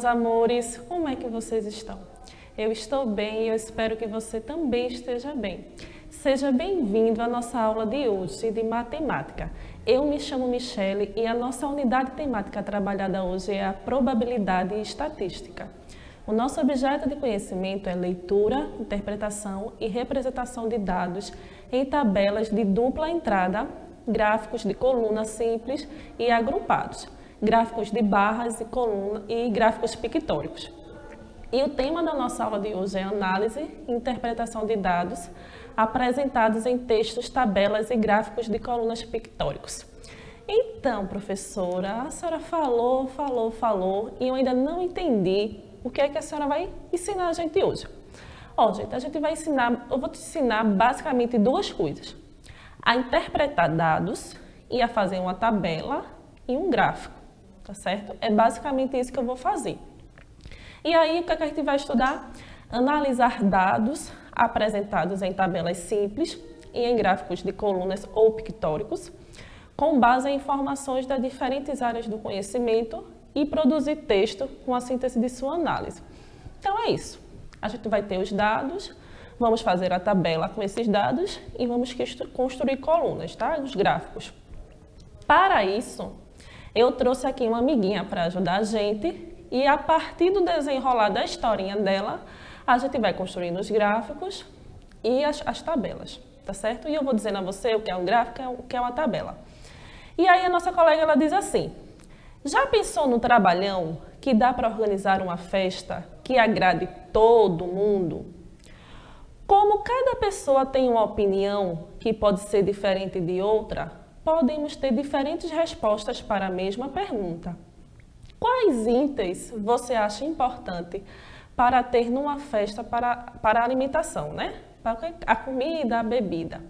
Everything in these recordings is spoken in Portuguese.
amores, como é que vocês estão? Eu estou bem e eu espero que você também esteja bem. Seja bem-vindo à nossa aula de hoje de matemática. Eu me chamo Michele e a nossa unidade temática trabalhada hoje é a probabilidade e estatística. O nosso objeto de conhecimento é leitura, interpretação e representação de dados em tabelas de dupla entrada, gráficos de coluna simples e agrupados, gráficos de barras e coluna e gráficos pictóricos. E o tema da nossa aula de hoje é análise e interpretação de dados apresentados em textos, tabelas e gráficos de colunas pictóricos. Então, professora, a senhora falou e eu ainda não entendi o que é que a senhora vai ensinar a gente hoje. Ó, gente, a gente vai ensinar, eu vou te ensinar basicamente duas coisas. A interpretar dados e a fazer uma tabela e um gráfico, tá certo? É basicamente isso que eu vou fazer. E aí, o que é que a gente vai estudar? Analisar dados apresentados em tabelas simples e em gráficos de colunas ou pictóricos, com base em informações das diferentes áreas do conhecimento e produzir texto com a síntese de sua análise. Então é isso. A gente vai ter os dados, vamos fazer a tabela com esses dados e vamos construir colunas, tá? Os gráficos. Para isso, eu trouxe aqui uma amiguinha para ajudar a gente e a partir do desenrolar da historinha dela, a gente vai construindo os gráficos e as tabelas, tá certo? E eu vou dizendo a você o que é um gráfico e o que é uma tabela. E aí a nossa colega ela diz assim: já pensou no trabalhão que dá para organizar uma festa que agrade todo mundo? Como cada pessoa tem uma opinião que pode ser diferente de outra, podemos ter diferentes respostas para a mesma pergunta. Quais itens você acha importante para ter numa festa para a alimentação, né? Para a comida, a bebida.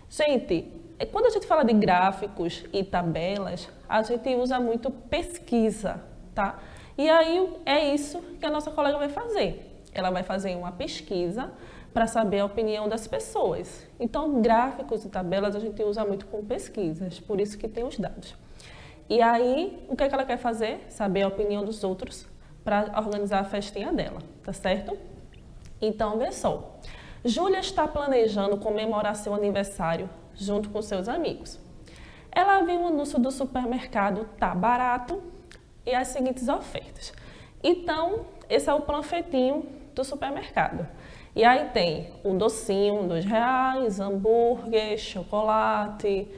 Gente, quando a gente fala de gráficos e tabelas, a gente usa muito pesquisa, tá? E aí é isso que a nossa colega vai fazer. Ela vai fazer uma pesquisa para saber a opinião das pessoas. Então, gráficos e tabelas a gente usa muito com pesquisas, por isso que tem os dados. E aí, o que é que ela quer fazer? Saber a opinião dos outros para organizar a festinha dela, tá certo? Então, vê só. Júlia está planejando comemorar seu aniversário junto com seus amigos. Ela viu um anúncio do supermercado Tá Barato e as seguintes ofertas. Então, esse é o panfletinho do supermercado. E aí tem o docinho, R$2, hambúrguer, chocolate,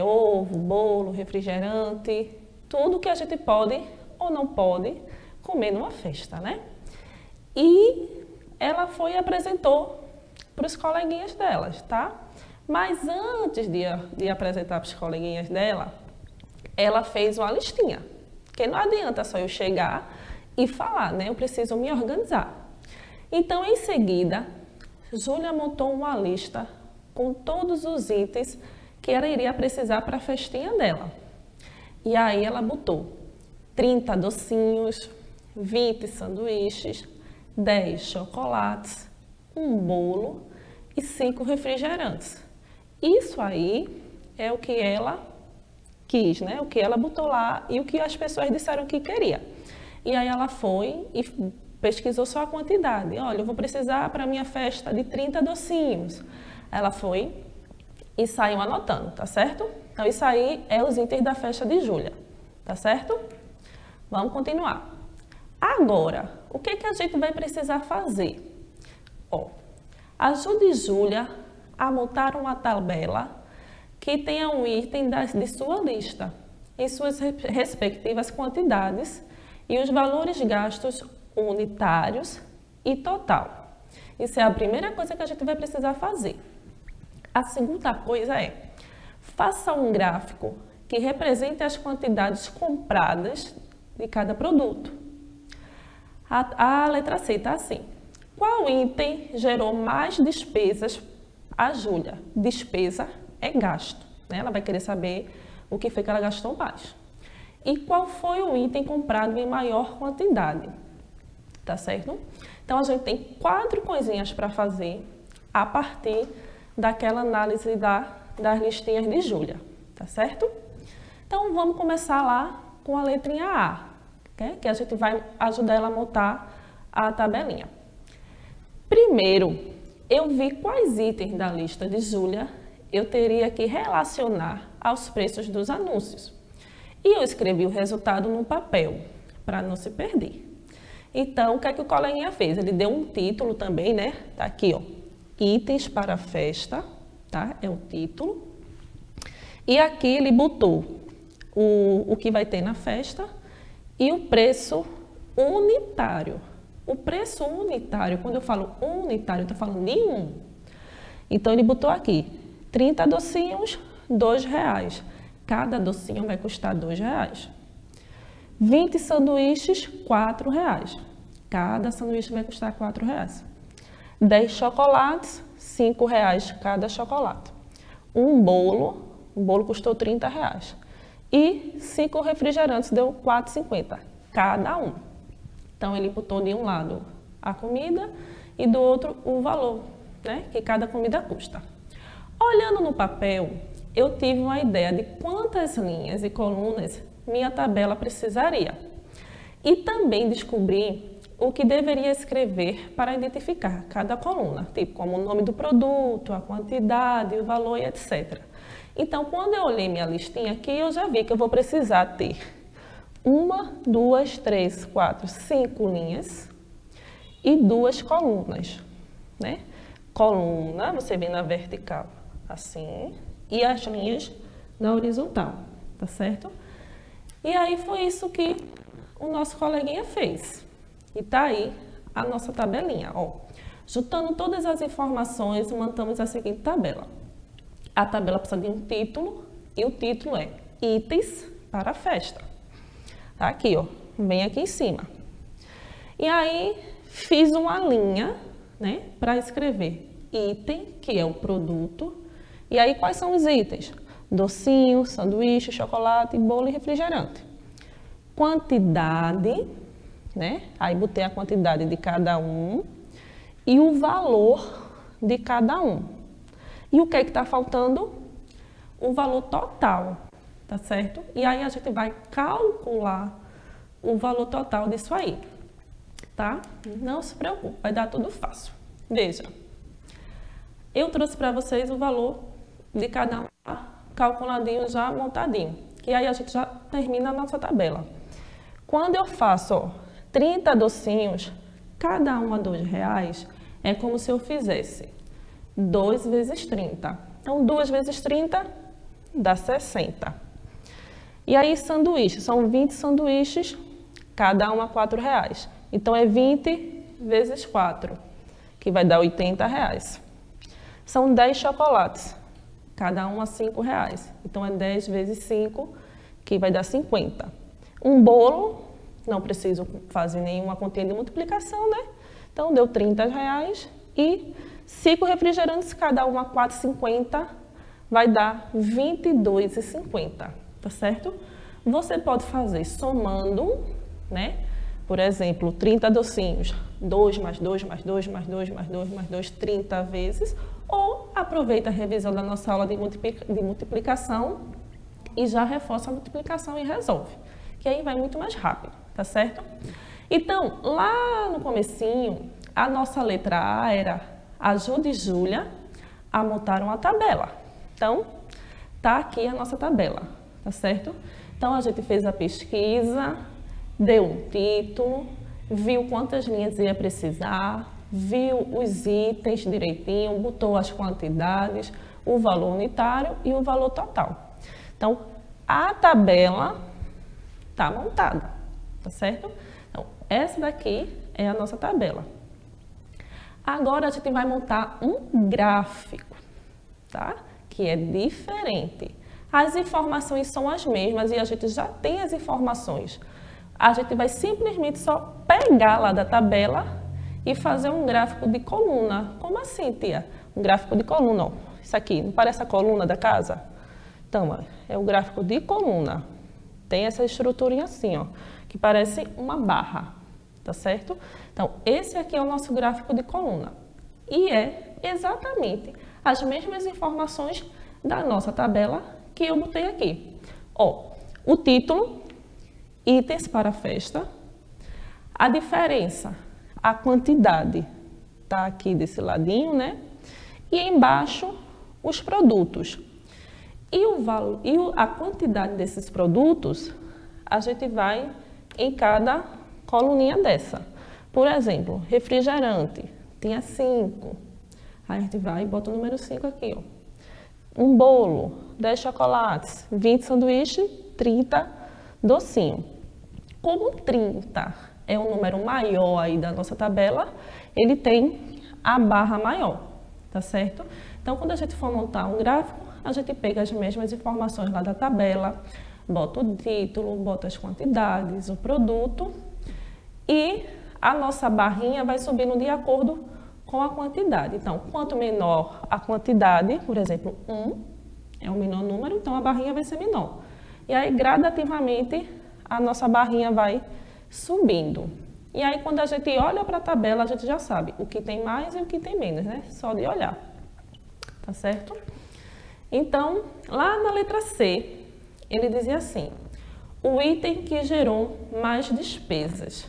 ovo, bolo, refrigerante, tudo que a gente pode ou não pode comer numa festa, né? E ela foi e apresentou para os coleguinhas delas, tá? Mas antes de apresentar para os coleguinhas dela, ela fez uma listinha, porque não adianta só eu chegar e falar, né? Eu preciso me organizar. Então, em seguida, Júlia montou uma lista com todos os itens que ela iria precisar para a festinha dela. E aí ela botou 30 docinhos, 20 sanduíches, 10 chocolates, um bolo e 5 refrigerantes. Isso aí é o que ela quis, né? O que ela botou lá e o que as pessoas disseram que queria. E aí ela foi e pesquisou só a quantidade. Olha, eu vou precisar para a minha festa de 30 docinhos. Ela foi e saiu anotando, tá certo? Então, isso aí é os itens da festa de Júlia, tá certo? Vamos continuar. Agora, o que que a gente vai precisar fazer? Ó, ajude Júlia a montar uma tabela que tenha um item de sua lista, em suas respectivas quantidades e os valores gastos unitários e total. Isso é a primeira coisa que a gente vai precisar fazer. A segunda coisa é, faça um gráfico que represente as quantidades compradas de cada produto. A letra C está assim. Qual item gerou mais despesas a Júlia? Despesa é gasto, né? Ela vai querer saber o que foi que ela gastou mais. E qual foi o item comprado em maior quantidade? Tá certo? Então, a gente tem 4 coisinhas para fazer a partir daquela análise das listinhas de Júlia, tá certo? Então, vamos começar lá com a letrinha A. okay? Que a gente vai ajudar ela a montar a tabelinha. Primeiro, eu vi quais itens da lista de Júlia eu teria que relacionar aos preços dos anúncios. E eu escrevi o resultado no papel, para não se perder. Então, o que é que o coleguinha fez? Ele deu um título também, né? Tá aqui, ó. Itens para festa, tá? É o título. E aqui ele botou o que vai ter na festa e o preço unitário. O preço unitário, quando eu falo unitário, eu estou falando de um. Então, ele botou aqui, 30 docinhos, R$2. Cada docinho vai custar R$2. 20 sanduíches, R$4. Cada sanduíche vai custar R$4. 10 chocolates, R$5 cada chocolate. Um bolo custou R$30. E 5 refrigerantes deu R$4,50 cada um. Então, ele botou de um lado a comida e do outro o valor, né, que cada comida custa. Olhando no papel, eu tive uma ideia de quantas linhas e colunas minha tabela precisaria. E também descobri o que deveria escrever para identificar cada coluna, tipo como o nome do produto, a quantidade, o valor e etc. Então, quando eu olhei minha listinha aqui, eu já vi que eu vou precisar ter 1, 2, 3, 4, 5 linhas e 2 colunas, né? Coluna, você vê na vertical, assim, e as linhas na horizontal, tá certo? E aí foi isso que o nosso coleguinha fez. E tá aí a nossa tabelinha, ó. Juntando todas as informações, montamos a seguinte tabela. A tabela precisa de um título, e o título é Itens para a Festa. Tá aqui, ó, bem aqui em cima. E aí, fiz uma linha, né, para escrever item, que é o produto. E aí, quais são os itens? Docinho, sanduíche, chocolate, bolo e refrigerante. Quantidade, né? Aí, botei a quantidade de cada um e o valor de cada um. E o que é que está faltando? O valor total, tá certo? E aí, a gente vai calcular o valor total disso aí, tá? Não se preocupe, vai dar tudo fácil. Veja, eu trouxe para vocês o valor de cada um calculadinho, já montadinho. E aí a gente já termina a nossa tabela. Quando eu faço, ó, 30 docinhos, cada um a R$2, é como se eu fizesse 2 vezes 30. Então, 2 vezes 30 dá 60. E aí, sanduíche, são 20 sanduíches, cada um a R$4. Então, é 20 vezes 4, que vai dar R$80. São 10 chocolates, cada um a R$5. Então, é 10 vezes 5, que vai dar 50. Um bolo, não preciso fazer nenhuma continha de multiplicação, né? Então, deu R$30. E 5 refrigerantes, cada um a R$4,50, vai dar R$22,50, tá certo? Você pode fazer somando, né? Por exemplo, 30 docinhos, 2 mais 2 mais 2 mais 2 mais 2 mais 2, 30 vezes. Ou aproveita a revisão da nossa aula de multiplicação e já reforça a multiplicação e resolve. Que aí vai muito mais rápido, tá certo? Então, lá no comecinho, a nossa letra A era ajude Júlia a montar uma tabela. Então, tá aqui a nossa tabela, tá certo? Então, a gente fez a pesquisa, deu um título, viu quantas linhas ia precisar, viu os itens direitinho, botou as quantidades, o valor unitário e o valor total. Então, a tabela está montada, tá certo? Então, essa daqui é a nossa tabela. Agora, a gente vai montar um gráfico, tá? Que é diferente. As informações são as mesmas e a gente já tem as informações. A gente vai simplesmente só pegar lá da tabela e fazer um gráfico de coluna. Como assim, tia? Um gráfico de coluna, ó. Isso aqui, não parece a coluna da casa? Então, ó, é o gráfico de coluna. Tem essa estruturinha assim, ó, que parece uma barra, tá certo? Então, esse aqui é o nosso gráfico de coluna. E é exatamente as mesmas informações da, da nossa tabela que eu botei aqui. Ó, o título itens para a festa. A diferença, a quantidade, está aqui desse ladinho, né? E embaixo, os produtos. E a quantidade desses produtos, a gente vai em cada coluninha dessa. Por exemplo, refrigerante, tinha 5. Aí a gente vai e bota o número 5 aqui, ó. Um bolo, 10 chocolates, 20 sanduíches, 30 docinho. Como 30 é o número maior aí da nossa tabela, ele tem a barra maior, tá certo? Então, quando a gente for montar um gráfico, a gente pega as mesmas informações lá da tabela, bota o título, bota as quantidades, o produto e a nossa barrinha vai subindo de acordo com a quantidade. Então, quanto menor a quantidade, por exemplo, 1 é o menor número, então a barrinha vai ser menor. E aí, gradativamente, a nossa barrinha vai subindo. E aí, quando a gente olha para a tabela, a gente já sabe o que tem mais e o que tem menos, né? Só de olhar. Tá certo? Então, lá na letra C, ele dizia assim: o item que gerou mais despesas.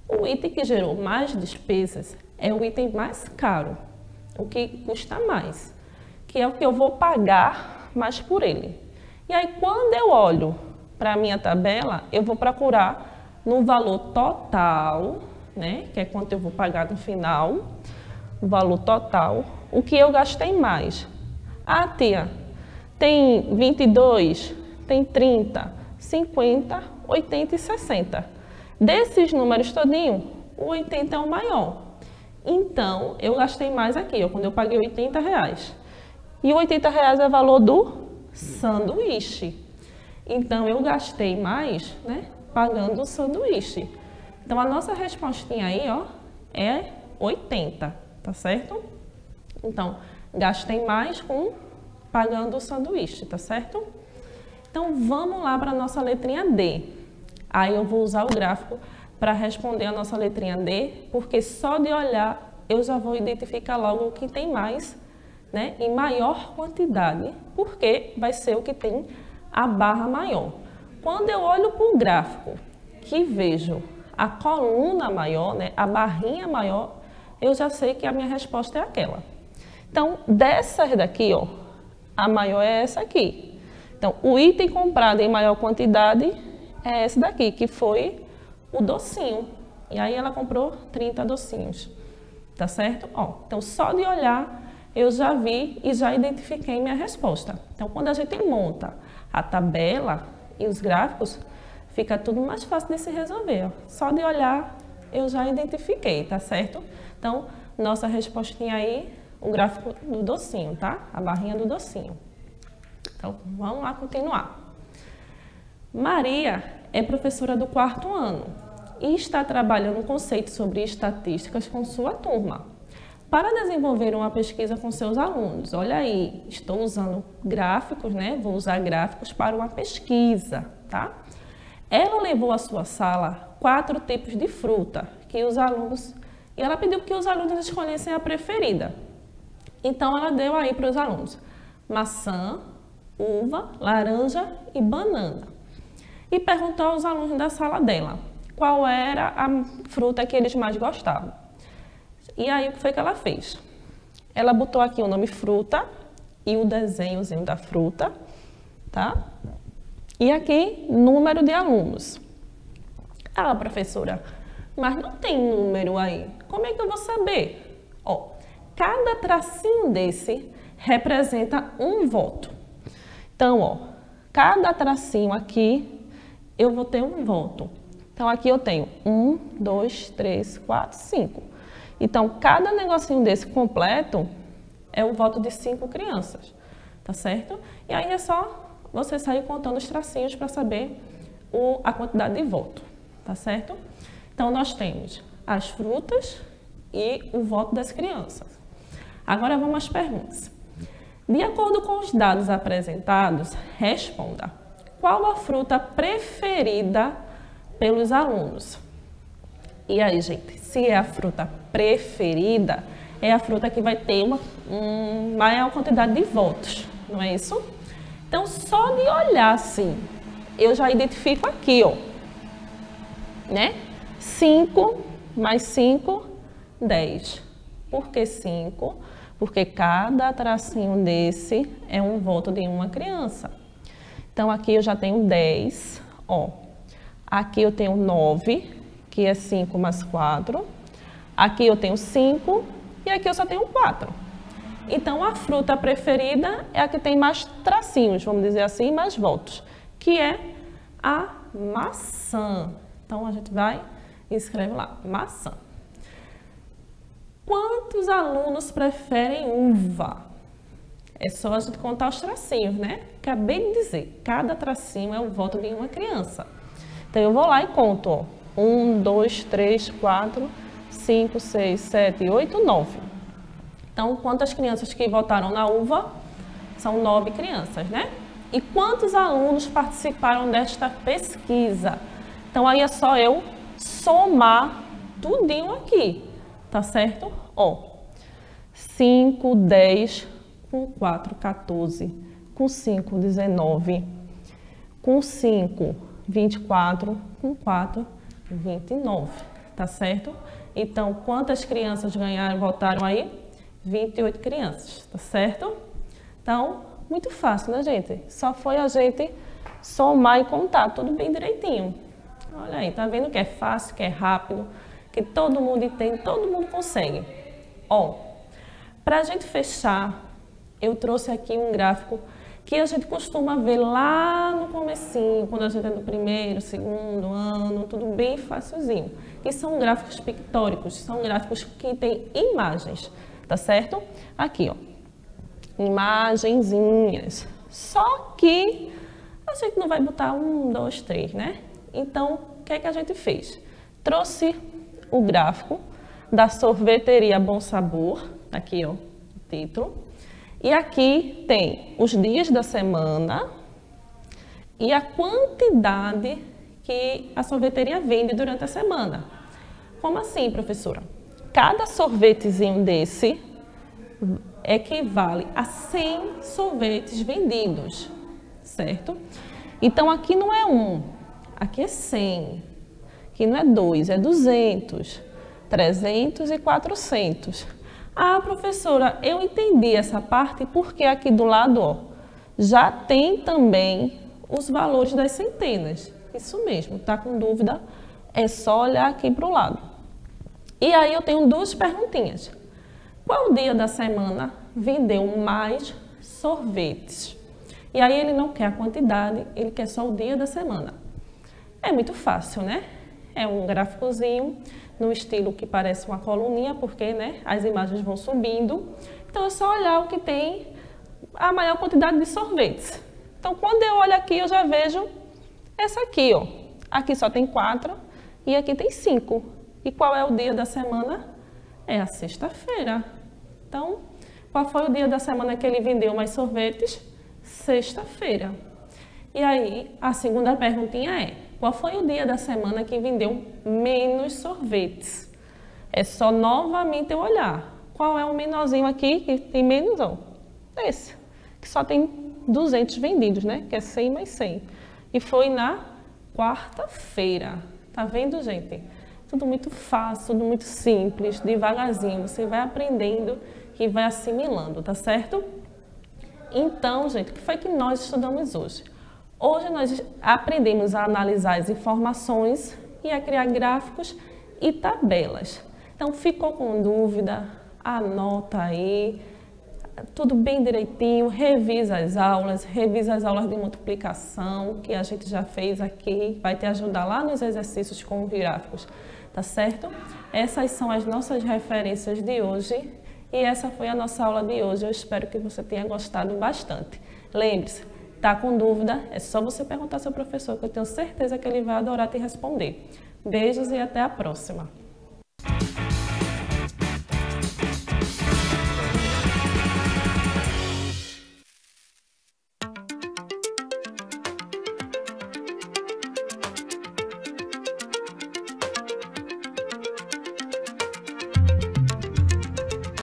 O item que gerou mais despesas é o item mais caro, o que custa mais, que é o que eu vou pagar mais por ele. E aí, quando eu olho para a minha tabela, eu vou procurar no valor total, né, que é quanto eu vou pagar no final, o valor total, o que eu gastei mais. Ah, tia, tem 22, tem 30, 50, 80 e 60. Desses números todinho, o 80 é o maior. Então, eu gastei mais aqui, ó, quando eu paguei R$80. E o R$80 é o valor do sanduíche. Então, eu gastei mais, né, pagando o sanduíche. Então, a nossa respostinha aí, ó, é 80, tá certo? Então, gastei mais pagando o sanduíche, tá certo? Então, vamos lá para a nossa letrinha D. Aí eu vou usar o gráfico para responder a nossa letrinha D, porque só de olhar eu já vou identificar logo o que tem mais, né, em maior quantidade, porque vai ser o que tem a barra maior. Quando eu olho para o gráfico que vejo a coluna maior, né, a barrinha maior, eu já sei que a minha resposta é aquela. Então, dessas daqui, ó, a maior é essa aqui. Então, o item comprado em maior quantidade é esse daqui, que foi o docinho. E aí ela comprou 30 docinhos, tá certo? Ó, então, só de olhar, eu já vi e já identifiquei minha resposta. Então, quando a gente monta a tabela e os gráficos, fica tudo mais fácil de se resolver. Ó. Só de olhar, eu já identifiquei, tá certo? Então, nossa respostinha aí, o gráfico do docinho, tá? A barrinha do docinho. Então, vamos lá continuar. Maria é professora do 4º ano e está trabalhando um conceito sobre estatísticas com sua turma. Para desenvolver uma pesquisa com seus alunos, olha aí, estou usando gráficos, né? Vou usar gráficos para uma pesquisa, tá? Ela levou à sua sala 4 tipos de fruta que os alunos, e ela pediu que os alunos escolhessem a preferida. Então, ela deu aí para os alunos maçã, uva, laranja e banana. E perguntou aos alunos da sala dela qual era a fruta que eles mais gostavam. E aí, o que foi que ela fez? Ela botou aqui o nome fruta e o desenhozinho da fruta, tá? E aqui, número de alunos. Ah, professora, mas não tem número aí. Como é que eu vou saber? Ó, cada tracinho desse representa um voto. Então, ó, cada tracinho aqui, eu vou ter um voto. Então, aqui eu tenho 1, 2, 3, 4, 5. Então, cada negocinho desse completo é o voto de 5 crianças, tá certo? E aí é só você sair contando os tracinhos para saber a quantidade de voto, tá certo? Então, nós temos as frutas e o voto das crianças. Agora, vamos às perguntas. De acordo com os dados apresentados, responda: qual a fruta preferida pelos alunos? E aí, gente, se é a fruta preferida, é a fruta que vai ter uma maior quantidade de votos, não é isso? Então, só de olhar assim, eu já identifico aqui, ó, né? 5 mais 5, 10. Por que 5? Porque cada tracinho desse é um voto de uma criança. Então, aqui eu já tenho 10, ó. Aqui eu tenho 9, que é 5 mais 4. Aqui eu tenho 5 e aqui eu só tenho 4. Então, a fruta preferida é a que tem mais tracinhos, vamos dizer assim, mais votos, que é a maçã. Então, a gente vai e escreve lá, maçã. Quantos alunos preferem uva? É só a gente contar os tracinhos, né? Acabei de dizer, cada tracinho é o voto de uma criança. Então, eu vou lá e conto, ó. 1, 2, 3, 4, 5, 6, 7, 8, 9. Então, quantas crianças que votaram na uva? São 9 crianças, né? E quantos alunos participaram desta pesquisa? Então, aí é só eu somar tudinho aqui, tá certo? Ó, 5, 10, com 4, 14, com 5, 19, com 5, 24, com 4, 29, tá certo? Então, quantas crianças ganharam, votaram aí? 28 crianças, tá certo? Então, muito fácil, né, gente? Só foi a gente somar e contar, tudo bem direitinho. Olha aí, tá vendo que é fácil, que é rápido, que todo mundo entende, todo mundo consegue. Ó, pra gente fechar, eu trouxe aqui um gráfico que a gente costuma ver lá no comecinho, quando a gente é do primeiro, segundo ano, tudo bem facilzinho. Que são gráficos pictóricos, são gráficos que têm imagens. Tá certo? Aqui, ó, imagenzinhas. Só que a gente não vai botar 1, 2, 3, né? Então, o que é que a gente fez? Trouxe o gráfico da sorveteria Bom Sabor, aqui, ó, o título. E aqui tem os dias da semana e a quantidade que a sorveteria vende durante a semana. Como assim, professora? Cada sorvetezinho desse equivale a 100 sorvetes vendidos, certo? Então, aqui não é 1, aqui é 100. Aqui não é 2, é 200, 300 e 400. Ah, professora, eu entendi essa parte porque aqui do lado, ó, já tem também os valores das centenas. Isso mesmo, tá com dúvida? É só olhar aqui para o lado. E aí eu tenho duas perguntinhas. Qual dia da semana vendeu mais sorvetes? E aí ele não quer a quantidade, ele quer só o dia da semana. É muito fácil, né? É um gráficozinho no estilo que parece uma coluninha, porque, né, as imagens vão subindo. Então é só olhar o que tem a maior quantidade de sorvetes. Então quando eu olho aqui, eu já vejo essa aqui, ó. Aqui só tem 4 e aqui tem 5. E qual é o dia da semana? É a sexta-feira. Então, qual foi o dia da semana que ele vendeu mais sorvetes? Sexta-feira. E aí, a segunda perguntinha é, qual foi o dia da semana que vendeu menos sorvetes? É só novamente eu olhar. Qual é o menorzinho aqui que tem menos? Ó, esse, que só tem 200 vendidos, né? Que é 100 mais 100. E foi na quarta-feira. Tá vendo, gente? Tudo muito fácil, tudo muito simples, devagarzinho. Você vai aprendendo e vai assimilando, tá certo? Então, gente, o que foi que nós estudamos hoje? Hoje nós aprendemos a analisar as informações e a criar gráficos e tabelas. Então, ficou com dúvida? Anota aí, tudo bem direitinho, revisa as aulas de multiplicação que a gente já fez aqui, vai te ajudar lá nos exercícios com gráficos. Tá certo? Essas são as nossas referências de hoje e essa foi a nossa aula de hoje. Eu espero que você tenha gostado bastante. Lembre-se, tá com dúvida? É só você perguntar ao seu professor, que eu tenho certeza que ele vai adorar te responder. Beijos e até a próxima!